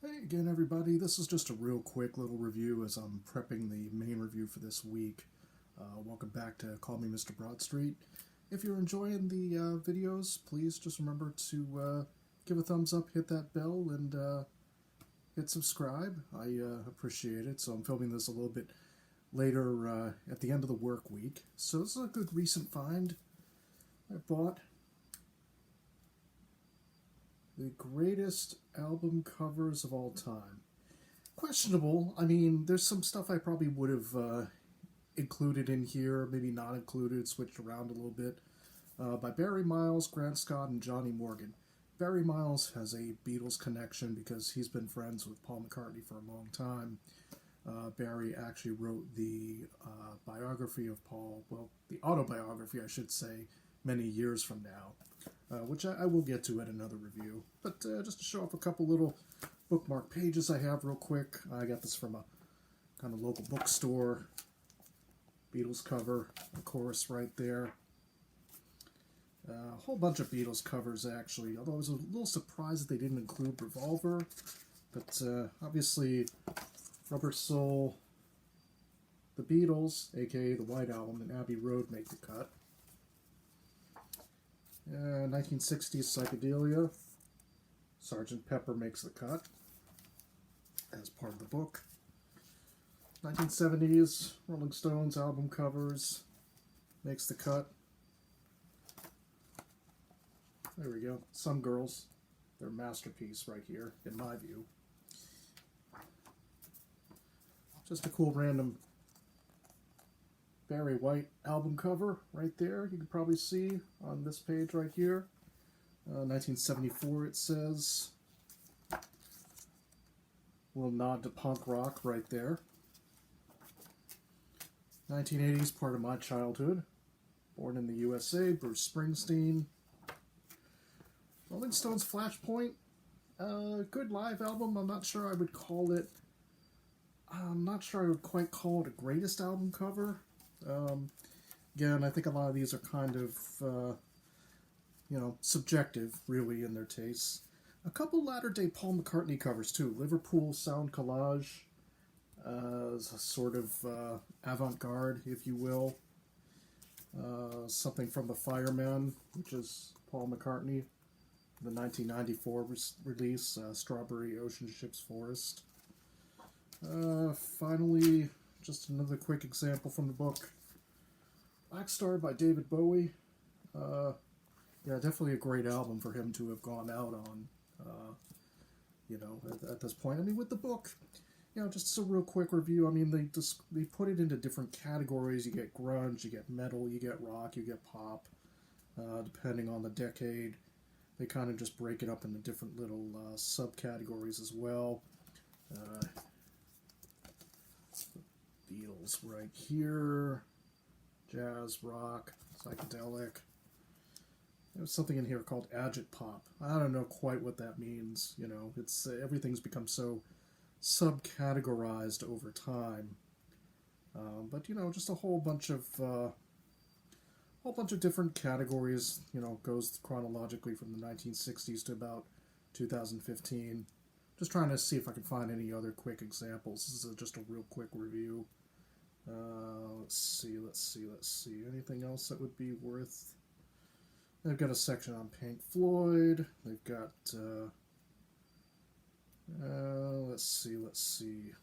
Hey again, everybody. This is just a real quick little review as I'm prepping the main review for this week. Welcome back to Call Me Mr. Broadstreet. If you're enjoying the videos, please just remember to give a thumbs up, hit that bell, and hit subscribe. I appreciate it. So I'm filming this a little bit later at the end of the work week. So this is a good recent find I bought. The greatest album covers of all time. Questionable. I mean, there's some stuff I probably would have included in here, maybe not included, switched around a little bit. By Barry Miles, Grant Scott, and Johnny Morgan. Barry Miles has a Beatles connection because he's been friends with Paul McCartney for a long time. Barry actually wrote the biography of Paul, well, the autobiography, I should say, many years from now. Which I will get to at another review. But just to show off a couple little bookmark pages I have real quick. I got this from a kind of local bookstore. Beatles cover, of course, right there. A whole bunch of Beatles covers, actually. Although I was a little surprised that they didn't include Revolver. But obviously, Rubber Soul, The Beatles, a.k.a. The White Album, and Abbey Road make the cut. 1960s Psychedelia. Sgt. Pepper makes the cut as part of the book. 1970s Rolling Stones album covers makes the cut. There we go. Some Girls. Their masterpiece right here, in my view. Just a cool random Barry White album cover right there. You can probably see on this page right here. 1974 it says. Little nod to punk rock right there. 1980s, part of my childhood. Born in the USA, Bruce Springsteen. Rolling Stones Flashpoint. Good live album. I'm not sure I would call it. I'm not sure I would quite call it a greatest album cover. Again, I think a lot of these are kind of, subjective, really, in their tastes. A couple latter-day Paul McCartney covers, too. Liverpool Sound Collage, a sort of avant-garde, if you will. Something from The Fireman, which is Paul McCartney. The 1994 release, Strawberry Ocean Ships Forest. Finally, just another quick example from the book. Black Star by David Bowie. Yeah, definitely a great album for him to have gone out on, at this point. I mean, with the book, just a real quick review. I mean, they put it into different categories. You get grunge, you get metal, you get rock, you get pop, depending on the decade. They kind of just break it up into different little subcategories as well. Beatles right here. Jazz, rock, psychedelic. There's something in here called agit pop. I don't know quite what that means. It's everything's become so subcategorized over time. But just a whole bunch of different categories. Goes chronologically from the 1960s to about 2015. Just trying to see if I can find any other quick examples. This is just a real quick review. Let's see. Anything else that would be worth... They've got a section on Pink Floyd. They've got... let's see.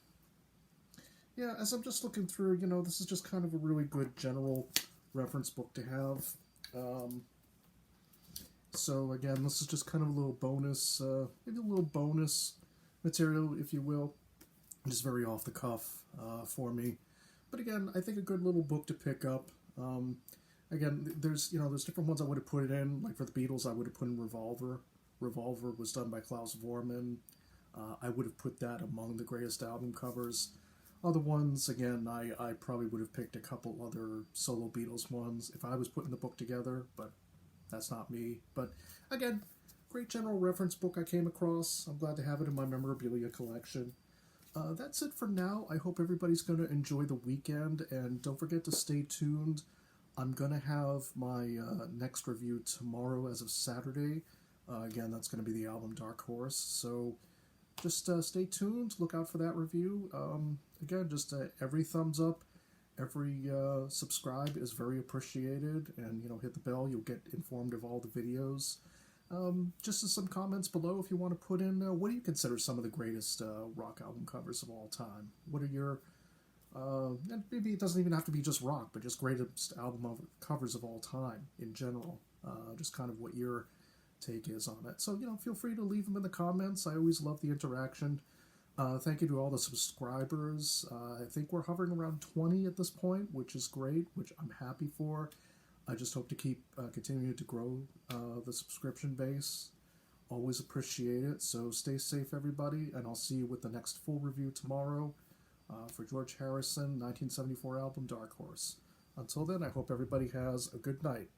Yeah, as I'm just looking through, this is just kind of a really good general reference book to have. So again, this is just kind of a little bonus, maybe a little bonus material, if you will. Just very off the cuff for me. But again, I think a good little book to pick up. Again, there's different ones I would have put it in. Like for the Beatles, I would have put in Revolver. Revolver was done by Klaus Voormann. I would have put that among the greatest album covers. Other ones, again, I probably would have picked a couple other solo Beatles ones if I was putting the book together, but that's not me. But again, great general reference book I came across. I'm glad to have it in my memorabilia collection. That's it for now. I hope everybody's going to enjoy the weekend, and don't forget to stay tuned. I'm going to have my next review tomorrow as of Saturday. Again, that's going to be the album Dark Horse, so just stay tuned. Look out for that review. Again, just every thumbs up, every subscribe is very appreciated. And, hit the bell. You'll get informed of all the videos. Just as some comments below if you want to put in, what do you consider some of the greatest rock album covers of all time? What are your... and maybe it doesn't even have to be just rock, but just greatest album covers of all time in general. Just kind of what your take is on it. So, feel free to leave them in the comments. I always love the interaction. Thank you to all the subscribers. I think we're hovering around 20 at this point, which is great, which I'm happy for. I just hope to keep continuing to grow the subscription base. Always appreciate it. So stay safe, everybody, and I'll see you with the next full review tomorrow for George Harrison, 1974 album Dark Horse. Until then, I hope everybody has a good night.